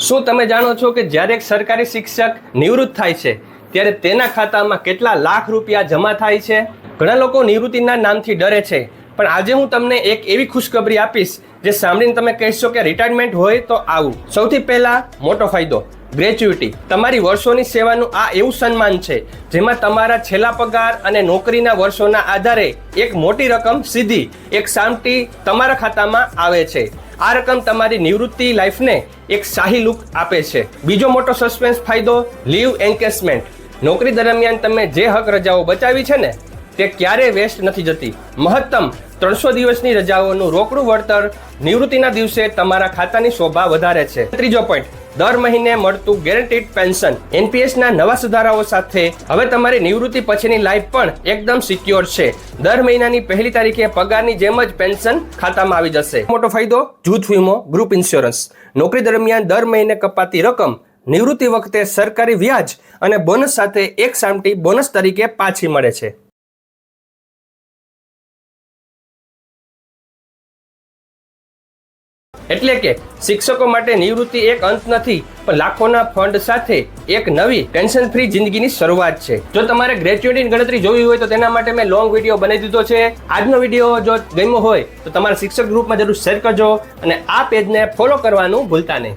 શું તમે જાણો છો કે જ્યારે એક સરકારી શિક્ષક નિવૃત્ત થાય છે ત્યારે તેના ખાતામાં કેટલા લાખ રૂપિયા જમા થાય છે? ઘણા લોકો નિવૃત્તિના નામથી ડરે છે, પણ આજે હું તમને એક એવી ખુશખબરી આપીશ જે સાંભળીને તમે કહેશો કે રિટાયરમેન્ટ હોય તો આવું. સૌથી પહેલા મોટો ફાયદો, ગ્રેચ્યુટી. તમારી વર્ષોની સેવાનું આ એવું સન્માન છે જેમાં તમારા છેલ્લા પગાર અને નોકરીના વર્ષોના આધારે એક મોટી રકમ સીધી એક સામટી તમારા ખાતામાં આવે છે. આ રકમ તમારી નિવૃત્તિ લાઈફને એક શાહી લુક આપે છે. બીજો મોટો સસ્પેન્સ ફાયદો, લીવ એન્કેશમેન્ટ. નોકરી દરમિયાન તમે જે હક રજાઓ બચાવી છે ને તે ક્યારેય વેસ્ટ નથી જતી. મહત્તમ 300 દિવસની રજાઓનું રોકડું વળતર નિવૃત્તિના દિવસે તમારા ખાતાની શોભા વધારે છે. ત્રીજો પોઈન્ટ, દર મહિને મળતું ગેરંટીડ પેન્શન. એનપીએસના નવા સુધારાઓ સાથે હવે તમારી નિવૃત્તિ પછીની લાઈફ પણ એકદમ સિક્યોર છે. દર મહિનાની પહેલી તારીખે પગારની જેમ જ પેન્શન ખાતામાં આવી જશે. મોટો ફાયદો, જૂથ વીમો, ગ્રુપ ઇન્સ્યોરન્સ. નોકરી દરમિયાન દર મહિને કપાતી રકમ નિવૃત્તિ વખતે સરકારી વ્યાજ અને બોનસ સાથે એક સામટી બોનસ તરીકે પાછી મળે છે. એટલે કે શિક્ષકો માટે નિવૃત્તિ એક અંત નથી, પણ લાખોના ફંડ સાથે એક નવી ટેન્શન ફ્રી જિંદગીની શરૂઆત છે. જો તમારે ગ્રેચ્યુટીની ગણતરી જોવી હોય તો તેના માટે મેં લોંગ વિડીયો બનાવી દીધો છે. આજનો વિડીયો જો ગમ્યો હોય તો તમારા શિક્ષક ગ્રુપમાં જરૂર શેર કરજો અને આ પેજને ફોલો કરવાનું ભૂલતા નહીં.